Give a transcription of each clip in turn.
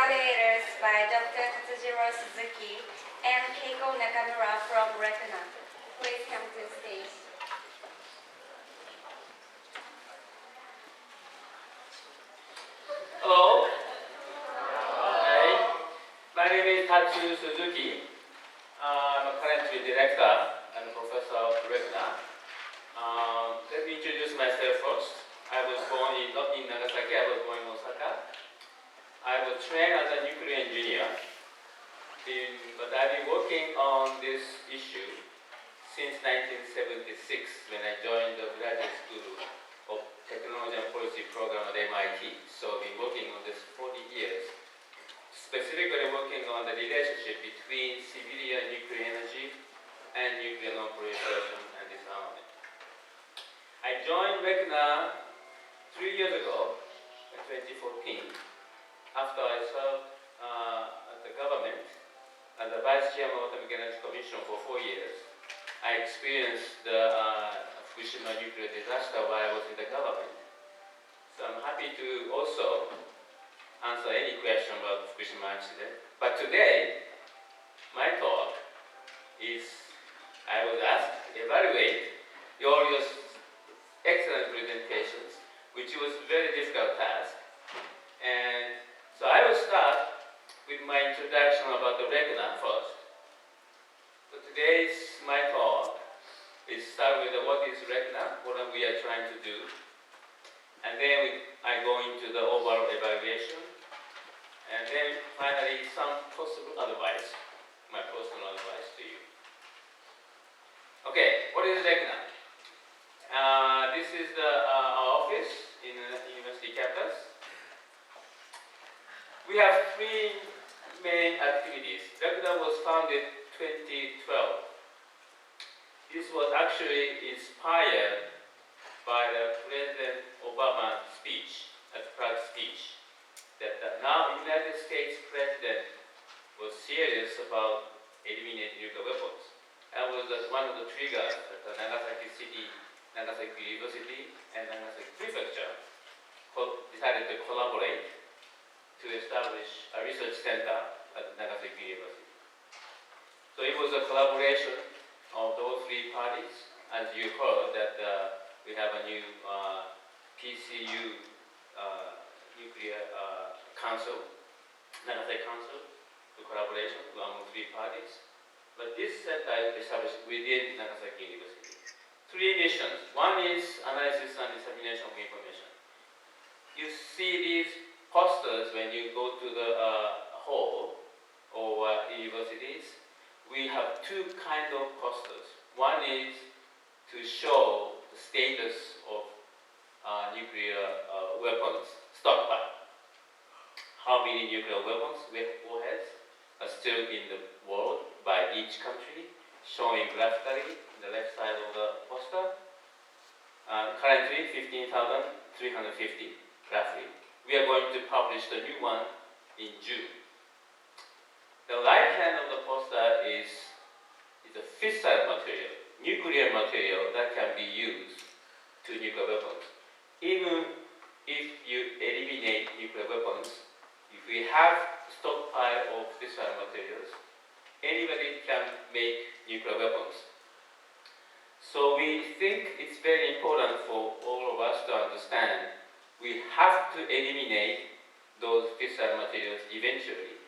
evaluators by Dr. Tatsujiro Suzuki and Keiko Nakamura from Recona. Please come to the stage. Hello. Hi. My name is Tatsujiro Suzuki. I'm currently director and professor of Recona. Let me introduce myself first. I was born not in Nagasaki, I was born in Osaka. I was trained as a nuclear engineer, but I've been working on this issue since 1976 when I joined the graduate school of Technology and Policy program at MIT. So I've been working on this 40 years, specifically working on the relationship between civilian nuclear energy and nuclear non-proliferation and disarmament. I joined Recona 3 years ago, in 2014, after I served at the government as the Vice Chairman of the Atomic Energy Commission for 4 years. I experienced the Fukushima nuclear disaster while I was in the government. So I'm happy to also answer any question about the Fukushima accident. But today, my talk is, I was asked to evaluate your excellent presentations, which was a very difficult task. And so I will start with my introduction about the Recona first. So today's my talk is start with what is Recona, what we are trying to do, and then I go into the overall evaluation, and then finally some possible advice, my personal advice to you. Okay, what is Recona? This is our office in the university campus. We have 3 main activities. Recona was founded 2012. This was actually inspired by the President Obama's speech, a Prague speech, that now the United States President was serious about eliminating nuclear weapons. That was one of the triggers that the Nagasaki City, Nagasaki University, and Nagasaki Prefecture decided to collaborate to establish a research center at Nagasaki University. So it was a collaboration of those 3 parties. As you heard, that we have a new PCU nuclear council, Nagasaki Council, to collaboration among 3 parties. But this center is established within Nagasaki University. 3 missions. One is analysis and dissemination of information. You see these posters when you go to the hall or universities. We have 2 kinds of posters. One is to show the status of nuclear weapons stockpile. How many nuclear weapons, warheads, are still in the world by each country, showing graphically on the left side of the poster. Currently, 15,350, roughly. We are going to publish the new one in June. The right hand of the poster is a fissile material, nuclear material that can be used to nuclear weapons. Even if you eliminate nuclear weapons, if we have stockpile of fissile materials, anybody can make nuclear weapons. So we think it's very important for all of us to understand we have to eliminate those fissile materials eventually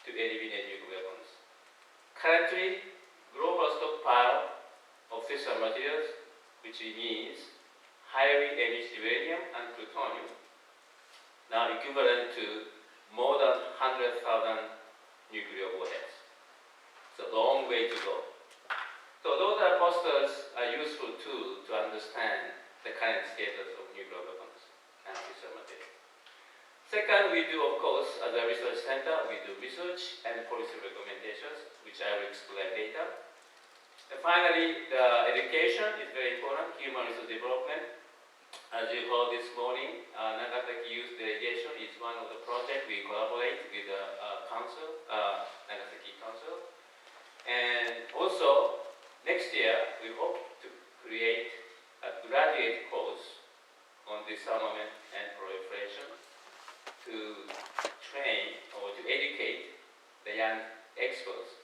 to eliminate nuclear weapons. Currently, global stockpile of fissile materials, which means highly enriched uranium and plutonium, now equivalent to more than 100,000 nuclear warheads. It's a long way to go. So those posters are useful too to understand the current status of nuclear weapons and fissile material. Second, we do, of course, as a research center, we do research and policy recommendations, which I will explain later. And finally, the education is very important, human resource development. As you heard this morning, Nagasaki Youth Delegation is one of the projects we collaborate with the council, Nagasaki Council. And also, next year, we hope to create a graduate course on disarmament and proliferation to train or to young experts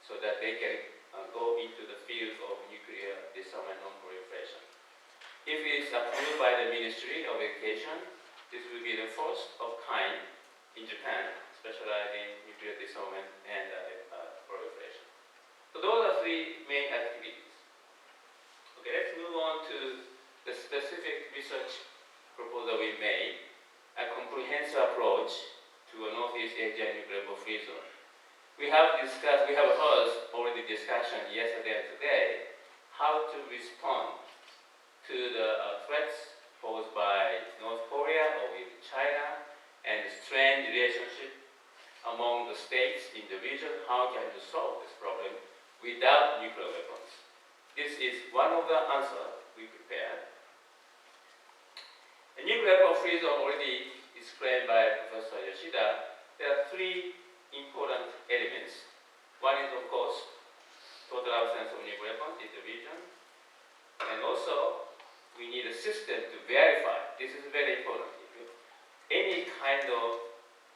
so that they can go into the field of nuclear disarmament and non-proliferation. If it is approved by the Ministry of Education, this will be the first of kind in Japan, specializing in nuclear disarmament and proliferation. So those are three main activities. Okay, let's move on to the specific research proposal we made, a comprehensive approach to a Northeast Asia nuclear free zone. We have heard already discussion yesterday and today how to respond to the threats posed by North Korea or with China and the strained relationship among the states in the region. How can you solve this problem without nuclear weapons? This is one of the answers we prepared. The nuclear free zone already explained by Professor Yoshida. There are three important elements. One is, of course, total absence of nuclear weapons in the region. And also, we need a system to verify. This is very important. Any kind of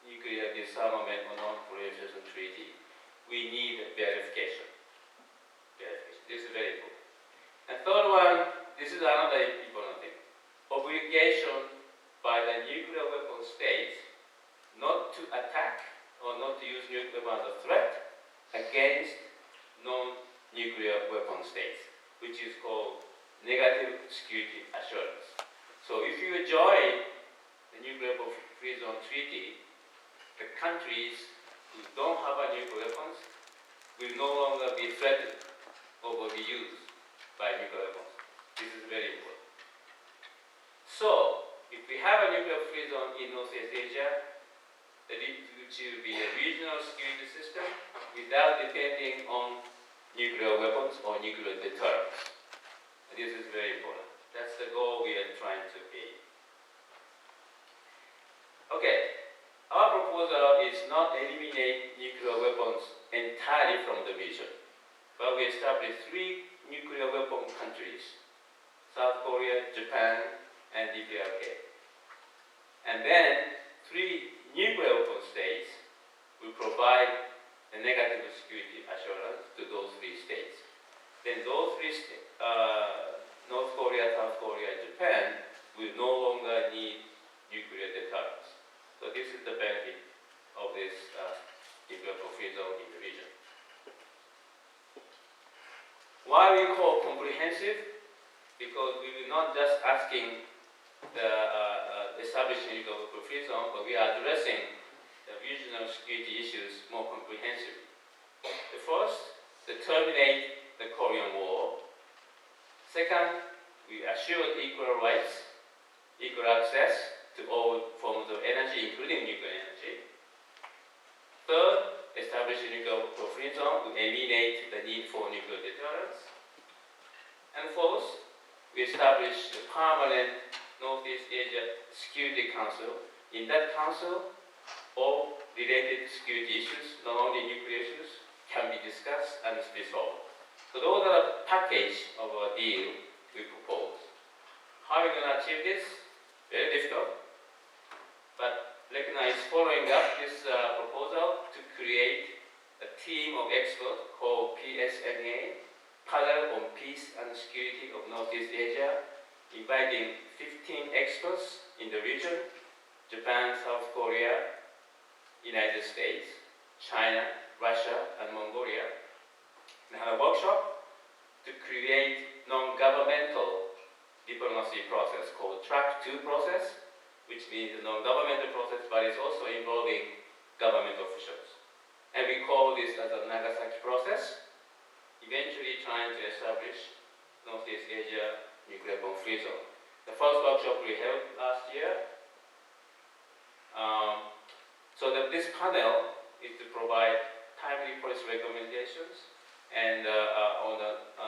nuclear disarmament or non-proliferation treaty, we need verification. This is very important. And third one, this is another important thing. Obligation by the nuclear weapon states not to attack or not to use nuclear weapons as a threat against non-nuclear weapon states, which is called negative security assurance. So if you join the nuclear free zone treaty, the countries who don't have a nuclear weapons will no longer be threatened or will be used by nuclear weapons. This is very important. So, if we have a nuclear free zone in Northeast Asia, which will be a regional security system without depending on nuclear weapons or nuclear deterrence. And this is very important. That's the goal we are trying to aim. Okay, our proposal is not eliminate nuclear weapons entirely from the region, but we establish three nuclear weapon countries: South Korea, Japan, and DPRK. And then three nuclear weapon states will provide a negative security assurance to those three states. Then those three states, North Korea, South Korea, and Japan, will no longer need nuclear deterrence. So this is the benefit of this nuclear free zone in the region. Why we call comprehensive? Because we will not just asking the establishing nuclear free zone, but we are addressing the regional security issues more comprehensively. The first, to terminate the Korean War. Second, we assure equal rights, equal access to all forms of energy, including nuclear energy. Third, establish a nuclear free zone to eliminate the need for nuclear deterrence. And fourth, we establish the permanent Northeast Asia Security Council. In that council, all related security issues, not only nuclear issues, can be discussed and be solved. So those are the package of a deal we propose. How are we going to achieve this? Very difficult. But Lekna is following up this proposal to create a team of experts called PSNA, Panel on Peace and Security of Northeast Asia, inviting 15 experts in the region: Japan, South Korea, United States, China, Russia, and Mongolia. We had a workshop to create non-governmental diplomacy process called Track 2 process, which means a non-governmental process, but it's also involving government officials. And we call this as a Nagasaki process, eventually trying to establish Northeast Asia nuclear bomb free zone. The first workshop we held last year. So that this panel is to provide timely policy recommendations and on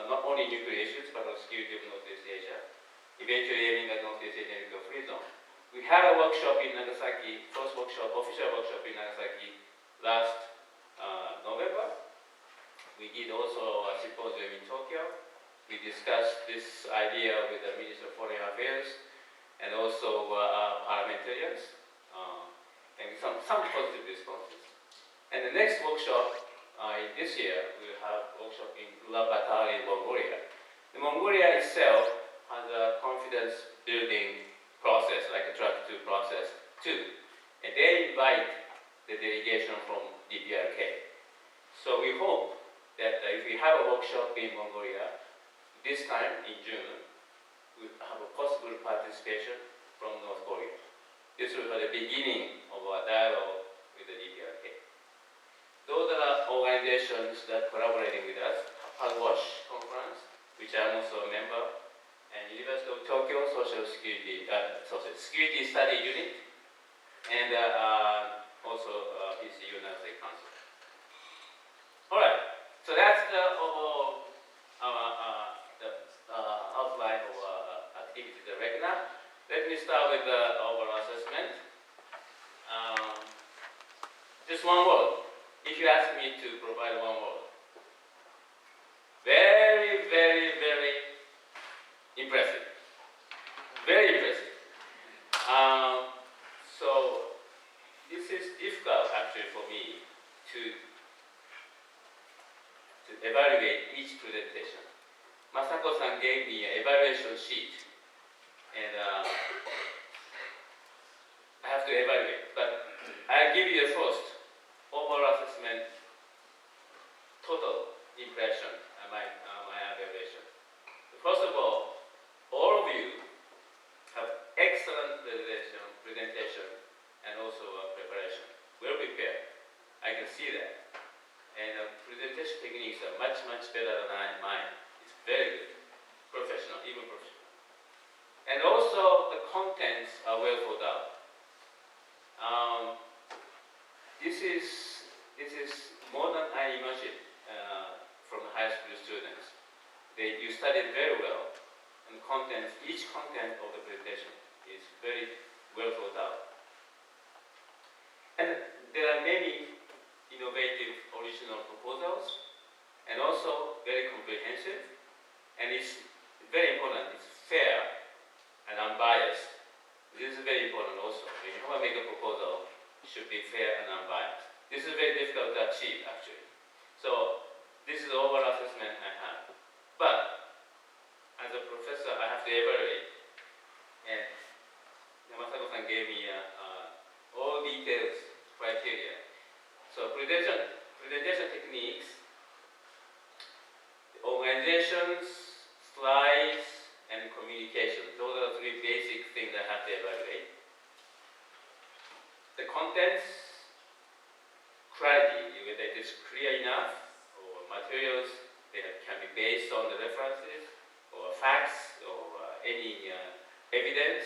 not only nuclear issues but on security of Northeast Asia, eventually aiming at Northeast Asia nuclear free zone. We had a workshop in Nagasaki, first workshop, official workshop in Nagasaki last November. We did also a symposium in Tokyo. We discussed this idea with the Minister of Foreign Affairs and also parliamentarians, and some positive responses. And the next workshop this year, we'll have a workshop in Ulaanbaatar in Mongolia. The Mongolia itself has a confidence building process, like a track 2 process too. And they invite the delegation from DPRK. So we hope that if we have a workshop in Mongolia, this time in June, we have a possible participation from North Korea. This will be the beginning of our dialogue with the DPRK. Those are organizations that are collaborating with us, Hagwash Conference, which I'm also a member, and University of Tokyo Social Security Study Unit, and also PCU Nursery Council. All right, so that's the overall outline of activities at RECNA. Let me start with the overall assessment. Just one word. If you ask me to provide one word, very, very, very impressive. Very impressive. So this is difficult actually for me to evaluate each presentation. Masako-san gave me an evaluation sheet, and I have to evaluate. But I'll give you the first overall assessment, total impression, my evaluation. First of all of you have excellent presentation and also preparation. Well prepared. I can see that. And presentation techniques are much, much better than mine. It's very good. Professional, even professional. And also the contents are well thought out. This is more than I imagined from the high school students. You studied very well, and each content of the presentation is very well thought out. And there are many innovative original proposals, and also very comprehensive, and it's very important, it's fair and unbiased. This is very important also. When you want to make a proposal, it should be fair and unbiased. This is very difficult to achieve actually. So this is the overall assessment I have. But as a professor, I have to evaluate. And Masako-san gave me all details criteria. So presentation techniques, organizations, slides, and communication. Those are the 3 basic things I have to evaluate. The contents, clarity, whether it is clear enough, or materials that can be based on the references, or facts, or any evidence,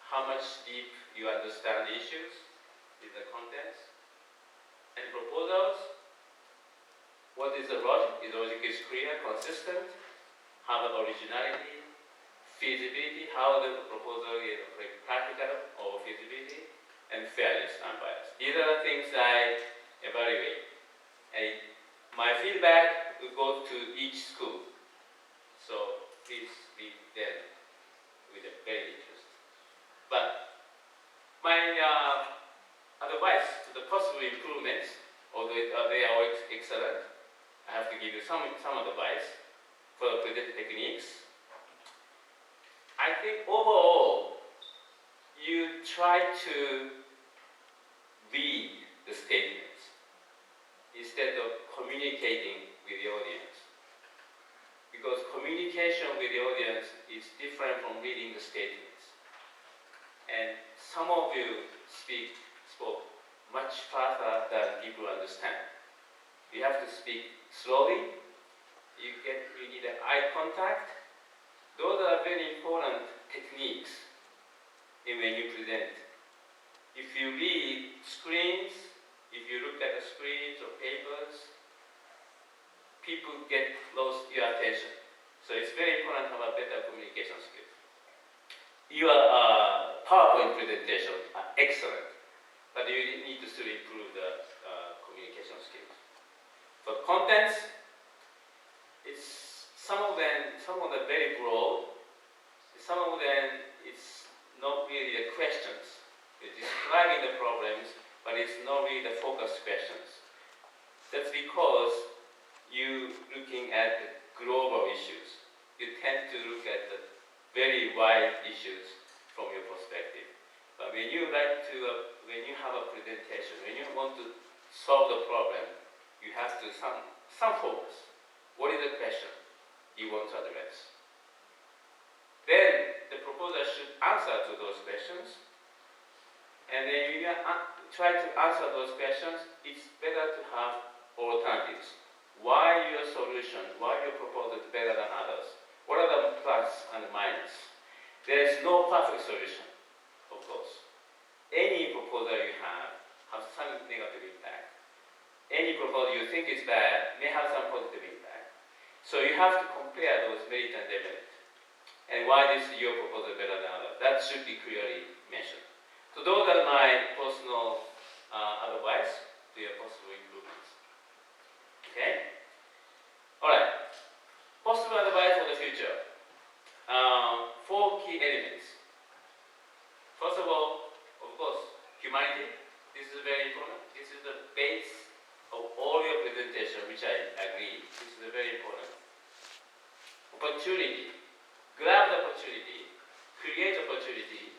how much deep you understand the issues with the contents. And proposals, what is the logic? The logic is clear, consistent, how the originality, feasibility, how the proposal is practical or feasibility, and fairness, unbiased. These are the things I evaluate. And my feedback will go to each school. So please read them with a very interest. But my advice to the possible improvements, although they are all excellent, I have to give you some advice for the presentation techniques. I think overall, you try to read the statements instead of communicating with the audience. Because communication with the audience is different from reading the statements. And some of you spoke much faster than people understand. You have to speak slowly. You need an eye contact. Those are very important techniques when you present. If you read screens, if you look at the screens or papers, people get lost your attention. So it's very important to have a better communication skills. Your PowerPoint presentations are excellent, but you need to still improve the communication skills. For contents, some of them very broad. Some of them it's not really the questions. It's describing the problems, but it's not really the focused questions. That's because you're looking at the global issues. You tend to look at the very wide issues from your perspective. But when you when you have a presentation, when you want to solve the problem, you have to some focus. What is the question you want to address? Then the proposer should answer to those questions. And then when you try to answer those questions, it's better to have alternatives. Why your solution, why your proposal is better than others? What are the plus and minus? There is no perfect solution, of course. Any proposal you have some negative impact. Any proposal you think is bad may have some positive impact. So you have to compare those merit and demerit. And why is your proposal better than others? That should be clearly mentioned. So those are my personal advice to your possible improvements. Okay? Alright. Possible advice for the future. 4 key elements. First of all, of course, humanity. This is very important. This is the base of all your presentation, which I agree. This is very important. Opportunity. Grab the opportunity. Create opportunity.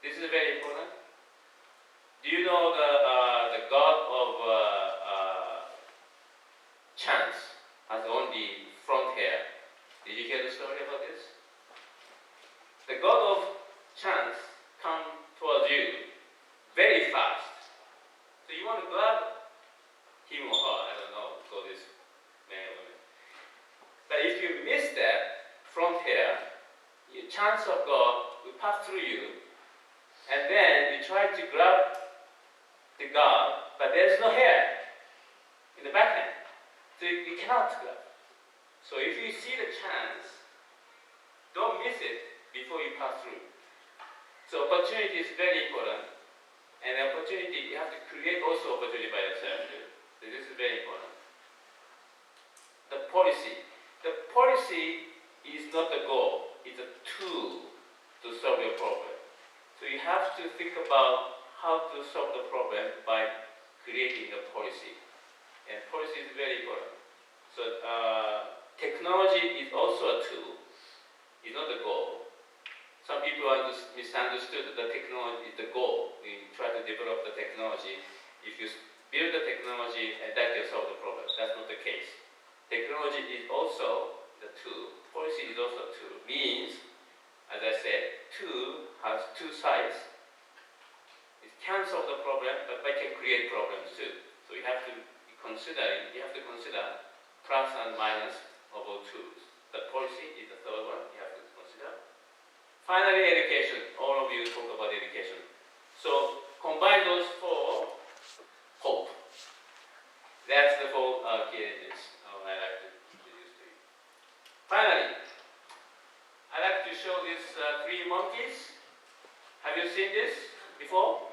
This is very important. Do you know the god of chance has only front hair? Did you hear the story about this? The god of chance comes towards you very fast. So you want to grab him or her, I don't know, call this man or woman. But if you miss that front hair, your chance of God will pass through you, and then you try to grab the God, but there's no hair in the back hand. So you cannot grab. So if you see the chance, don't miss it before you pass through. So opportunity is very important. And the opportunity, you have to create also opportunity by yourself too. So this is very important. The policy. The policy is not the goal. It's a tool to solve your problem. So you have to think about how to solve the problem by creating a policy. And policy is very important. So technology is also a tool. It's not the goal. Some people misunderstood that the technology is the goal. We try to develop the technology. If you build the technology, and that can solve the problem. That's not the case. Technology is also the tool. Policy is also a tool. Means, as I said, tool has two sides. It can solve the problem, but it can create problems too. So you have to consider plus and minus of all tools. The policy is the third one you have to consider. Finally, education. All of you talk about education. So combine those 4, hope. That's the 4 key elements I like to introduce to you. Finally, I like to show these 3 monkeys. Have you seen this before?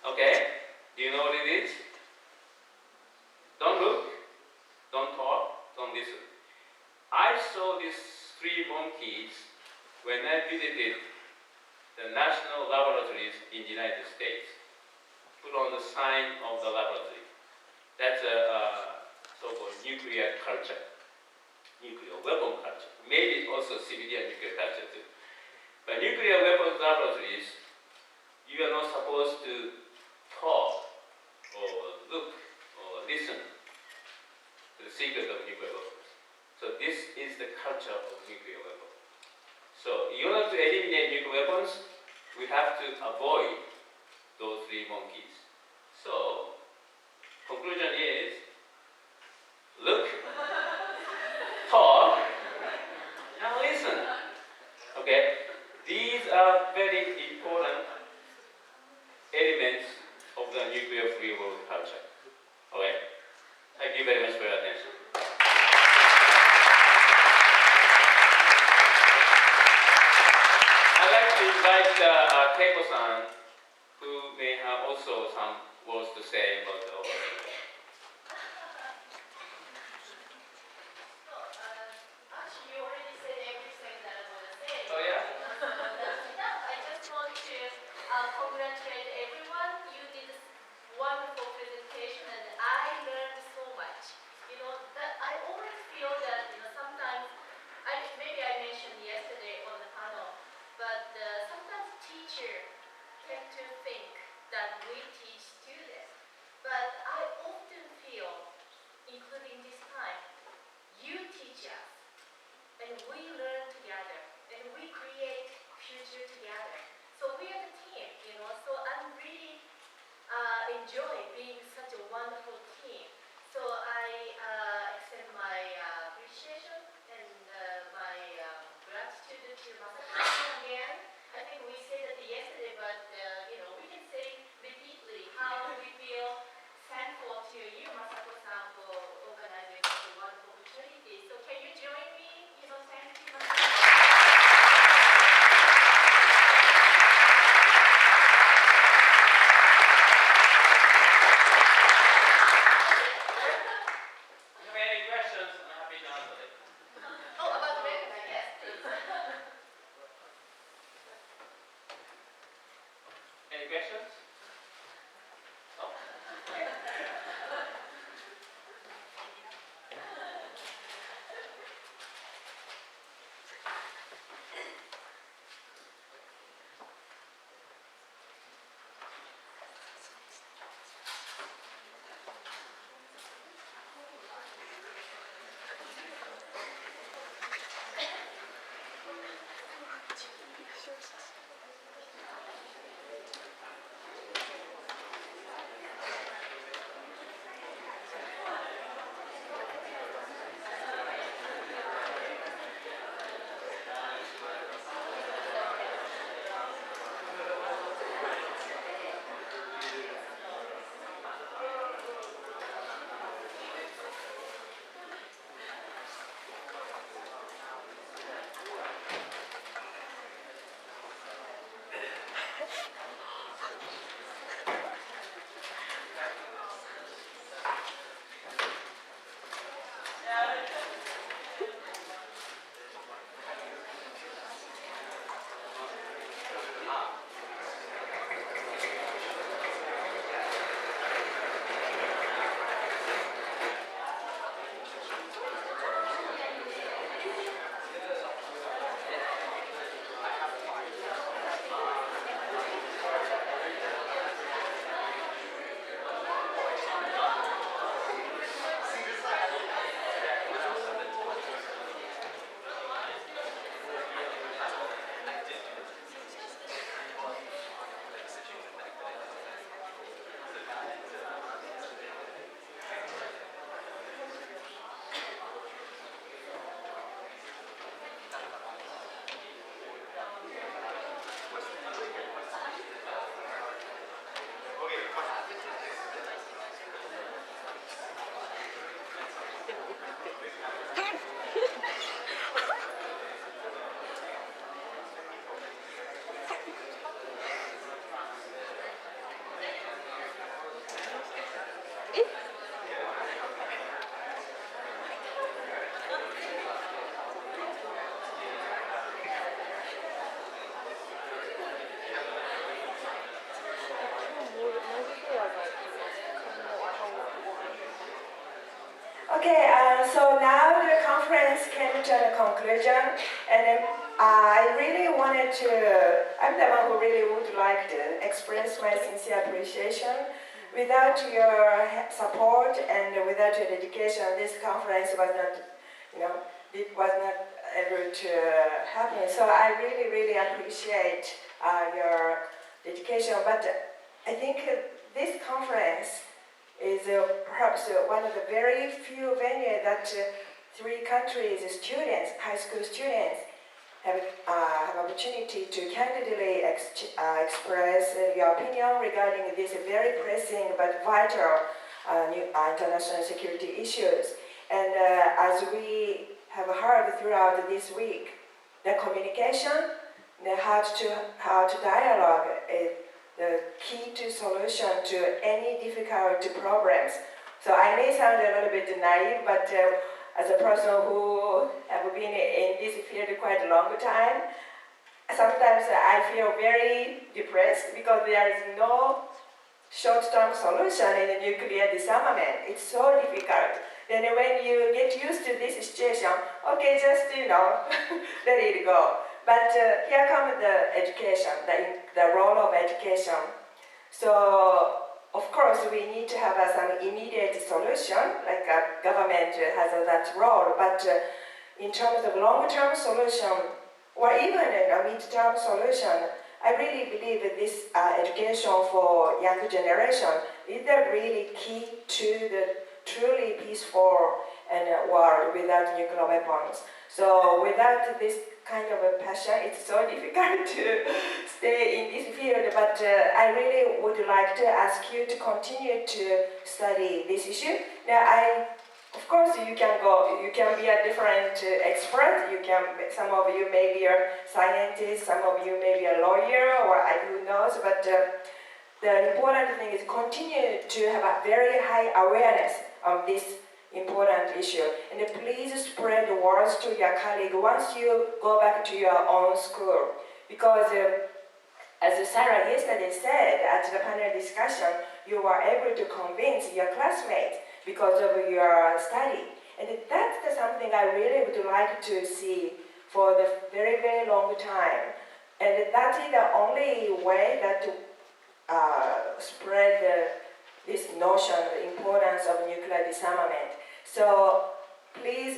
Okay. Do you know what it is? Don't look, don't talk, don't listen. I saw these 3 monkeys when I visited the national laboratories in the United States. Put on the sign of the laboratory. That's a so-called nuclear culture, nuclear weapon culture. Maybe also civilian nuclear culture too. But nuclear weapons laboratories, you are not supposed to talk or look or listen to the secret of nuclear weapons. So this is the culture of nuclear weapons. So in order to eliminate nuclear weapons, we have to avoid those 3 monkeys. So conclusion is, look, talk, and listen. Okay? These are very important elements of the nuclear-free world culture. Okay? Thank you very much for your attention. I'd like to invite Keiko-san, who may have also some words to say about the overview. Actually, you already said everything that I want to say. Oh yeah? I just want to congratulate everyone. You did wonderful presentation, and I learned so much. You know, that I always feel that, you know, sometimes, maybe I mentioned yesterday on the panel, but sometimes teachers tend to think that we teach students. But I often feel, including this time, you teach us, and we learn together, and we create future together. So we are the team, you know. So I'm really enjoy being such a wonderful team. So I extend my appreciation and my gratitude to Masaki again. I think we said it yesterday, but you know, we can say repeatedly how we feel thankful to you, Masako-san, for organizing such a wonderful opportunity. So can you join me? You know, thank you, Masako. Okay, so now the conference came to a conclusion, and I really wanted to, I'm the one who really would like to express my sincere appreciation. Without your support and without your dedication, this conference was not, it was not able to happen. So I really, really appreciate your dedication, but I think this conference is perhaps one of the very few venues that three countries' students, high school students, have opportunity to candidly express your opinion regarding these very pressing but vital international security issues. And as we have heard throughout this week, the communication, the how to dialogue is the key to solution to any difficult problems. So I may sound a little bit naive, but as a person who have been in this field quite a long time, sometimes I feel very depressed because there is no short-term solution in the nuclear disarmament. It's so difficult. Then when you get used to this situation, okay, just, let it go. But here comes the education, the role of education. So, of course, we need to have some immediate solution, like government has that role, but in terms of long-term solution, or even a mid-term solution, I really believe that this education for younger generation is the really key to the truly peaceful world without nuclear weapons. So without this kind of a passion, it's so difficult to stay in this field. But I really would like to ask you to continue to study this issue. Now, of course, you can be a different expert. Some of you may be a scientist, some of you may be a lawyer, or who knows. But the important thing is continue to have a very high awareness of this important issue. And please spread the words to your colleague once you go back to your own school. Because as Sarah yesterday said at the panel discussion, you were able to convince your classmates because of your study. And that's something I really would like to see for the very, very long time. And that is the only way that to spread this notion of the importance of nuclear disarmament. So please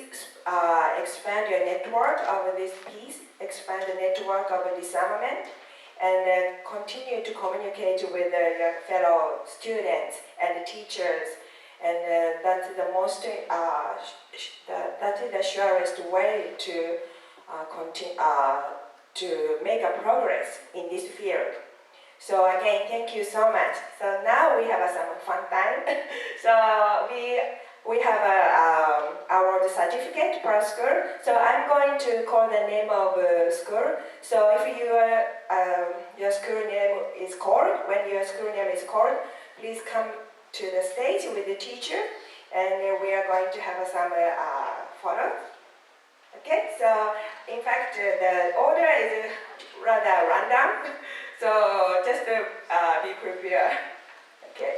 expand your network of this peace, expand the network of disarmament, and continue to communicate with your fellow students and teachers. And that's the most, that is the surest way to to make a progress in this field. So again, thank you so much. So now we have some fun time. So we have our certificate per school. So I'm going to call the name of school. So if your school name is called, when your school name is called, please come to the stage with the teacher, and we are going to have some photos. Okay, so in fact the order is rather random, so just be prepared. Okay.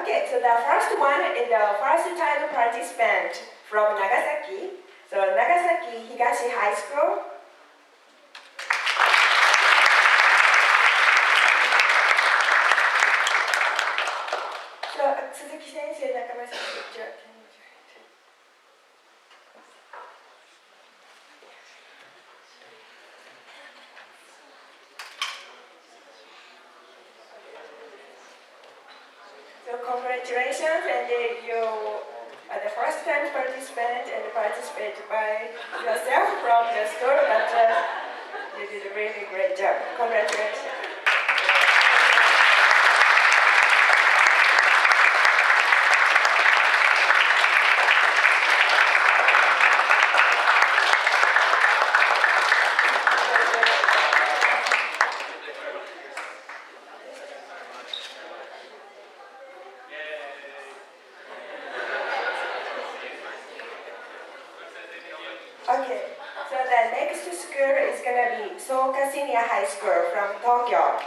Okay, so the first one is the first time participant from Nagasaki. So Nagasaki Higashi High School. So Suzuki sensei, Nakamura sensei, so congratulations, and you are the first time participant and participate by yourself from the school, but you did a really great job. Congratulations. Okay, so the next school is going to be Soka Senior High School from Tokyo.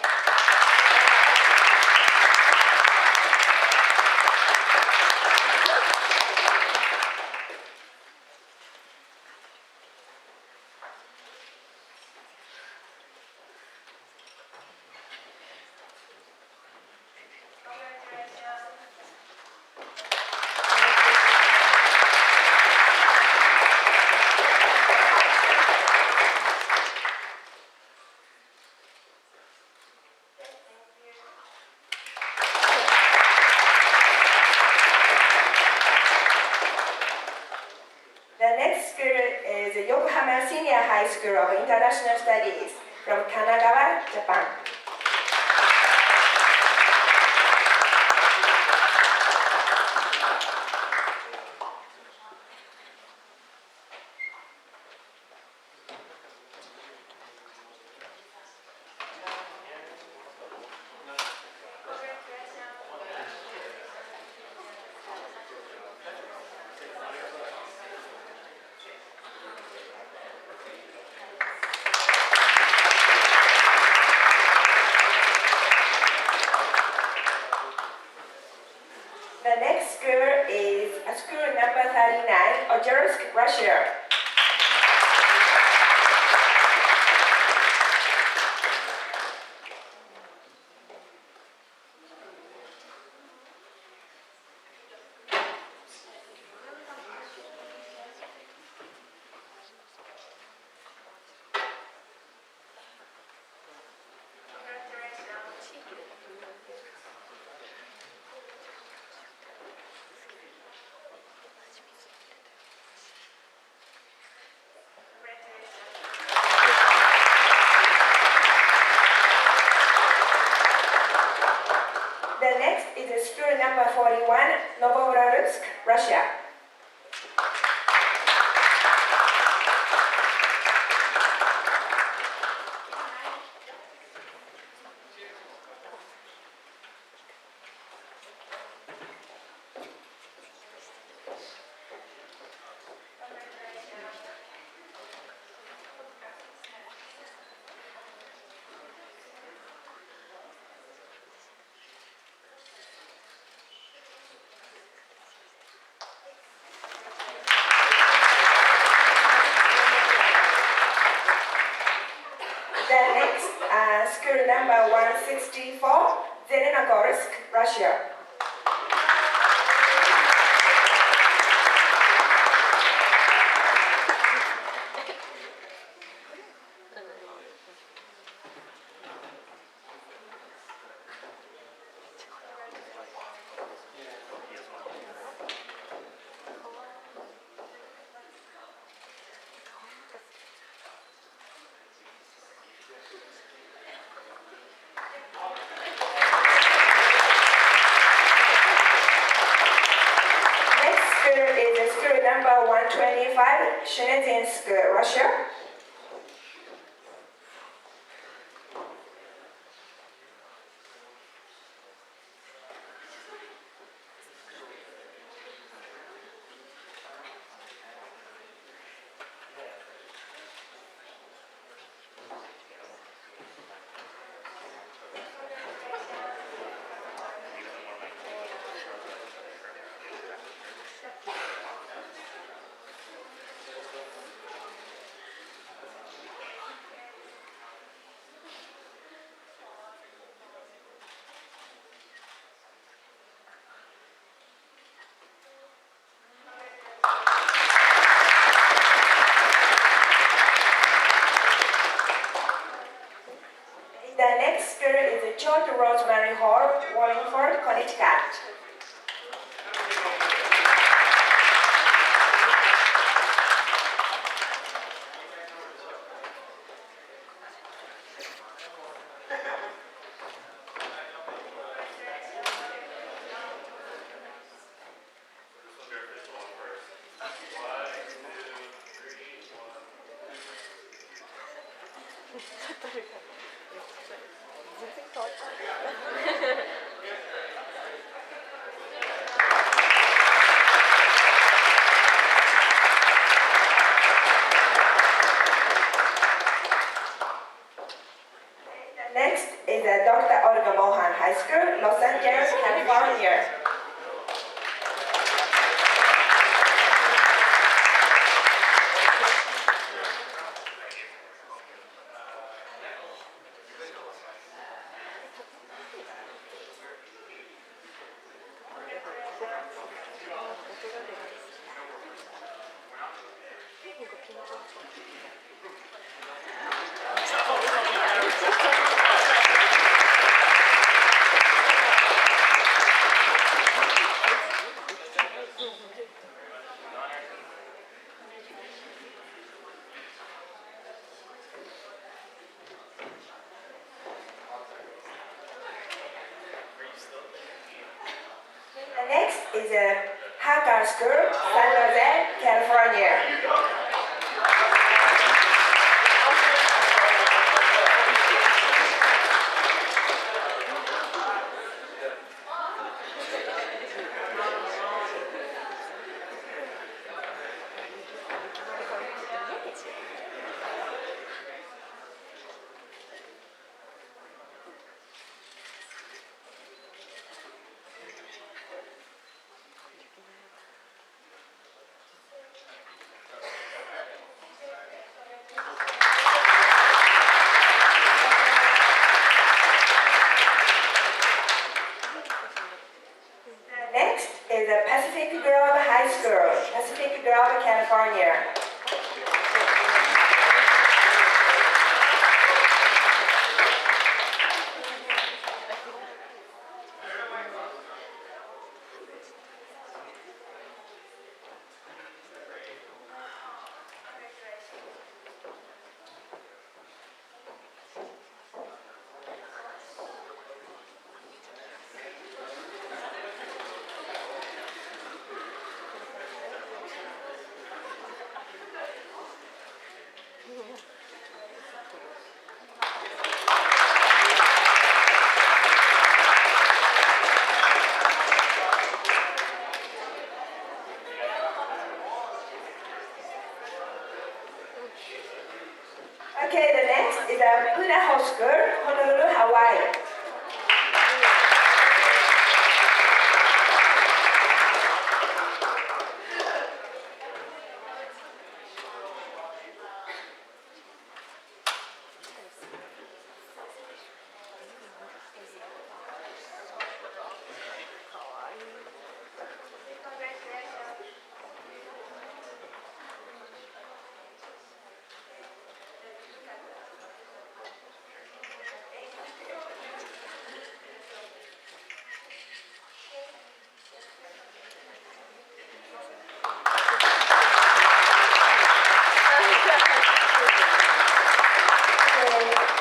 The next school is Yokohama Senior High School of International Studies from Kanagawa, Japan. Russia. The next is school number 41, Novorossiysk, Russia. The next, school number 164, Zelenogorsk, Russia. Next school is school number 125, Shnezinsk, Russia. The next school is George Rosemary Hall, Wallingford, Connecticut. Next is Dr. Olga Mohan High School, Los Angeles, California. The next is Hacker School, San Jose, California. is Unaho School, Honolulu, Hawaii.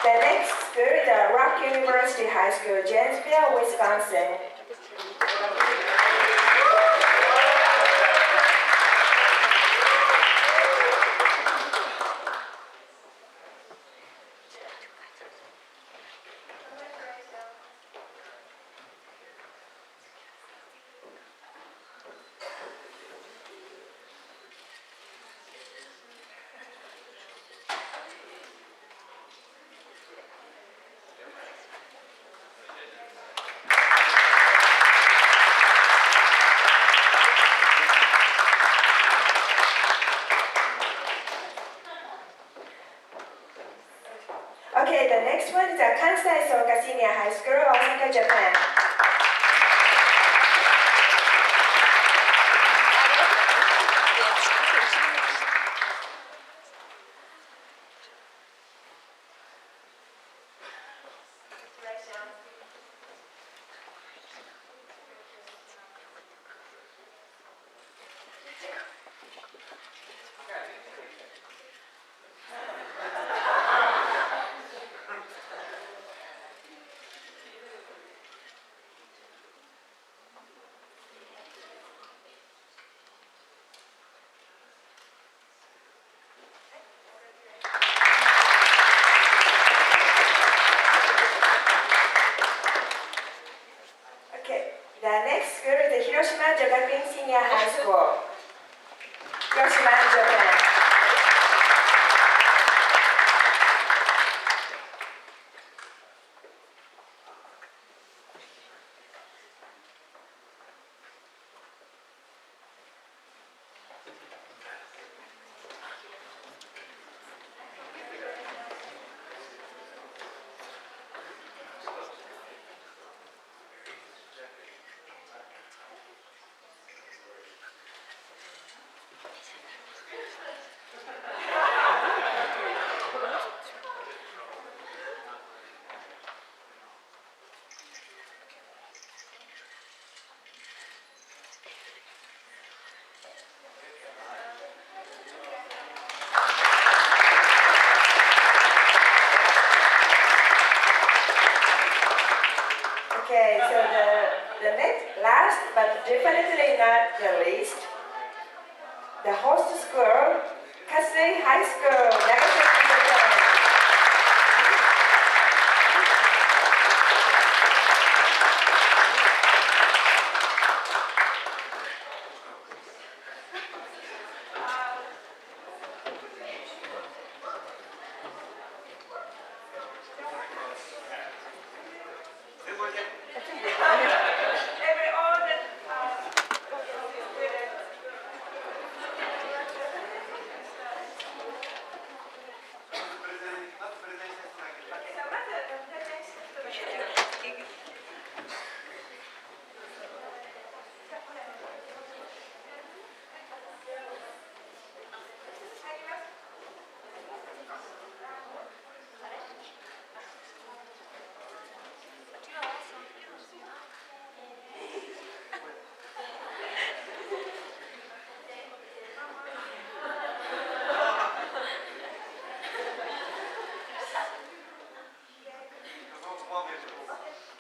The next school is Rock University High School, Janesville, Wisconsin. Okay, the next one is Kansai Soka Senior High School, Osaka, Japan. The next school is the Hiroshima Jogakuin Senior High School, Hiroshima, Japan. Okay, so the next, last but definitely not the least, the host school, Kasei High School, Nagasaki, Japan.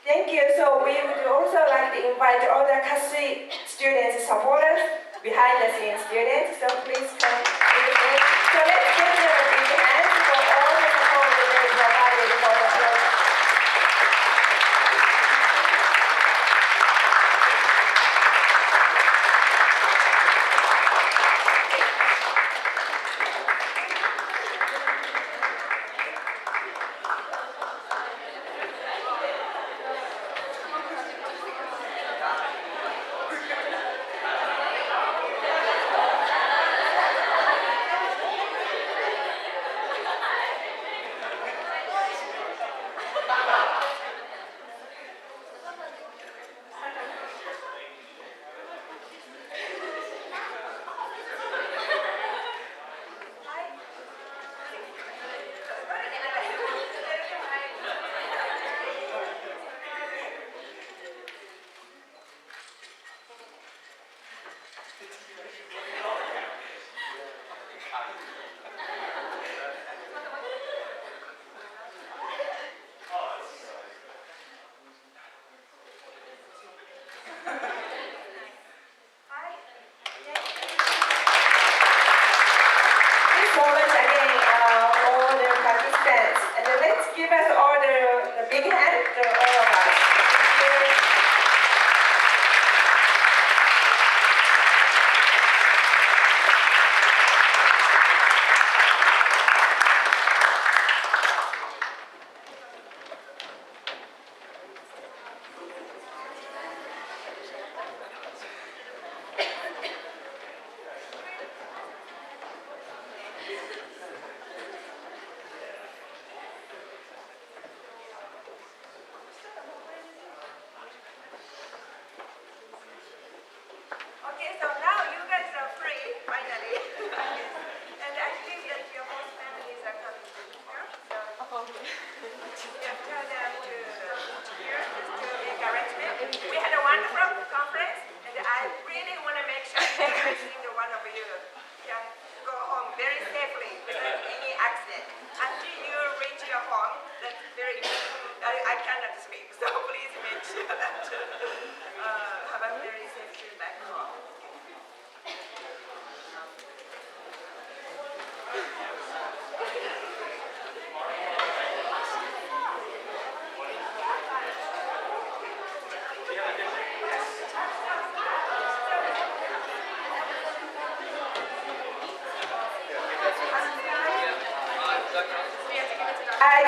Thank you. So we would also like to invite all the Kasui students, supporters, behind the scenes students. So please come to the stage. So let's give them a big hand for all the support that they provided for the program.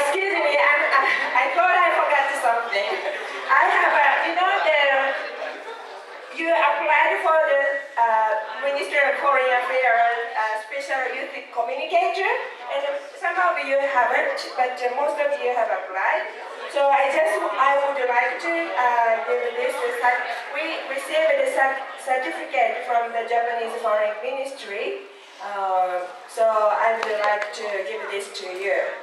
excuse me, I thought I forgot something. I have you applied for the Ministry of Foreign Affairs Special Youth Communicator, and some of you haven't, but most of you have applied. So I would like to give this. We received a certificate from the Japanese Foreign Ministry, so I would like to give this to you.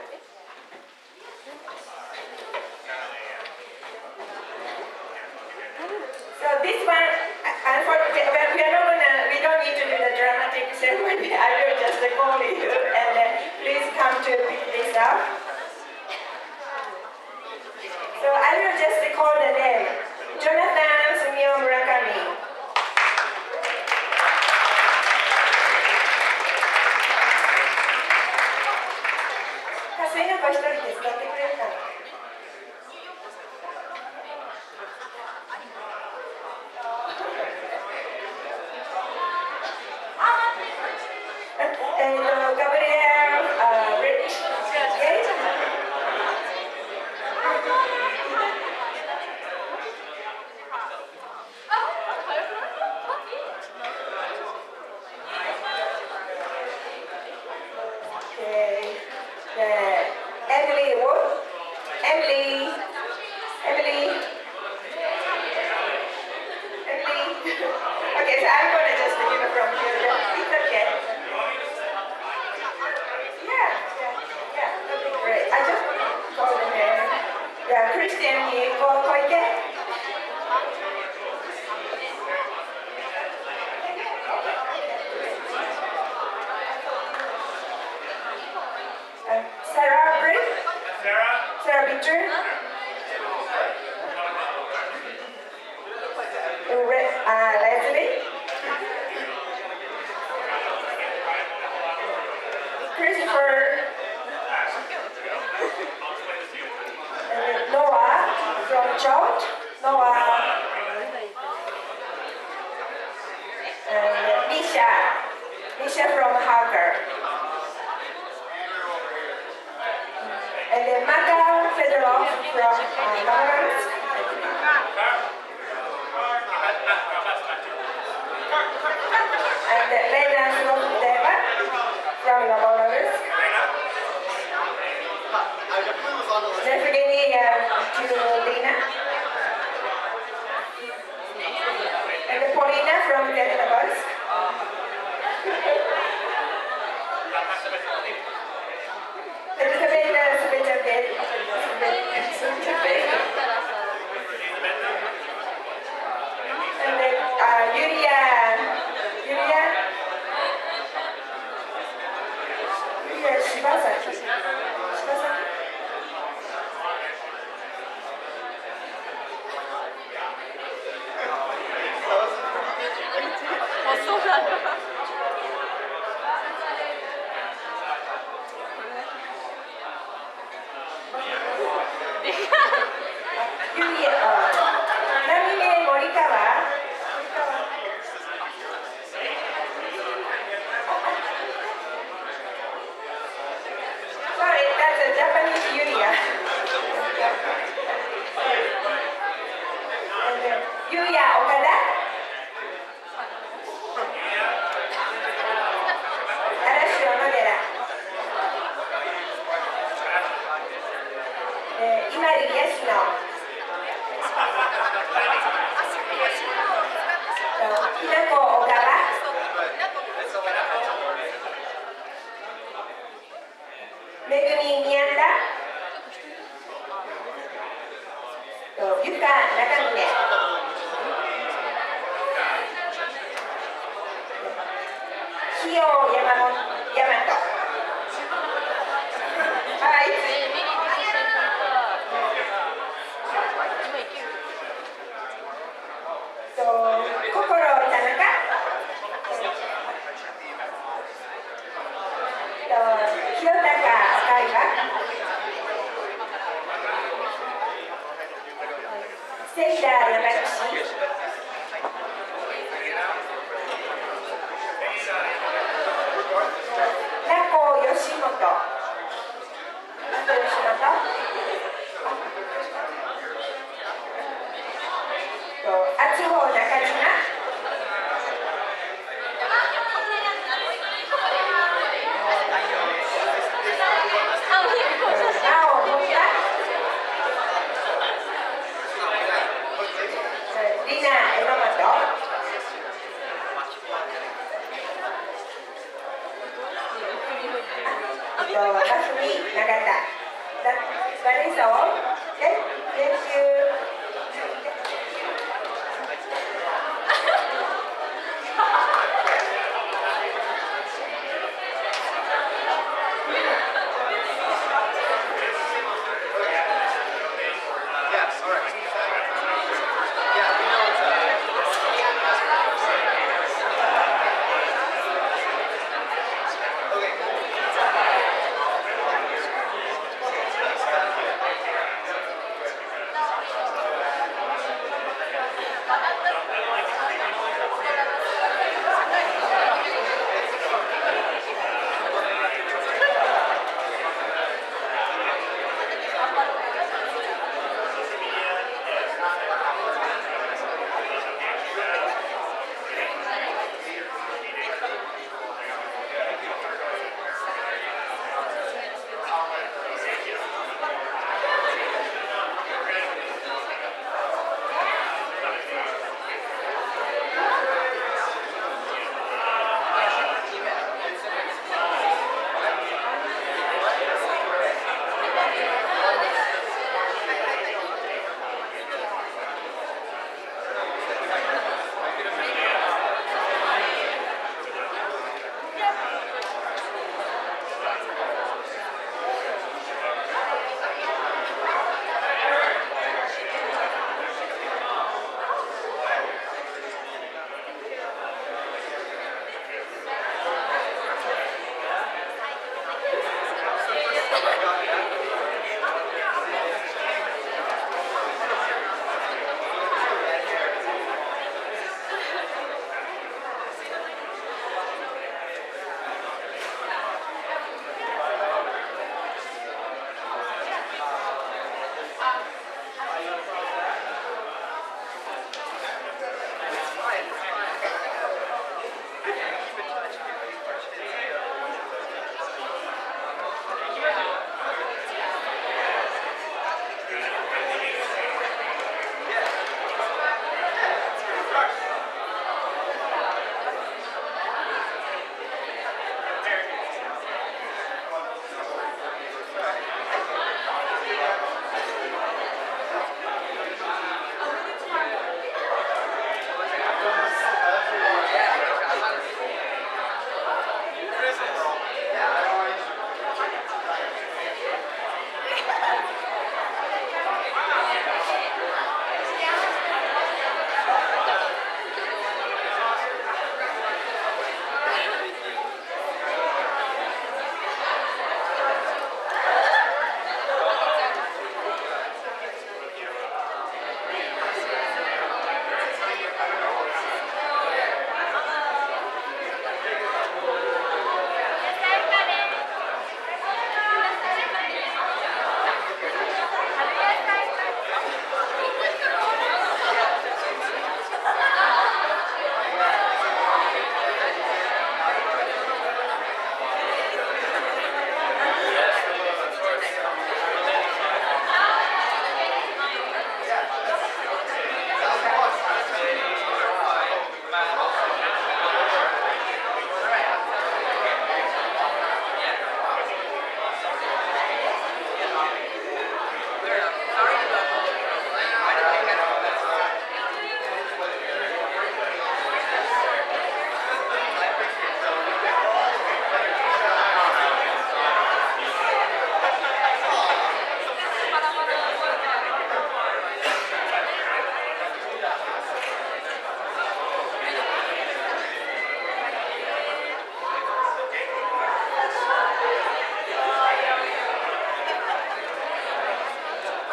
So this one, unfortunately, we don't need to do the dramatic ceremony. I will just call you, and please come to pick this up. So I will just call the name, Jonathan Sumio Murakami. そういうのが一人手伝ってくれるかな。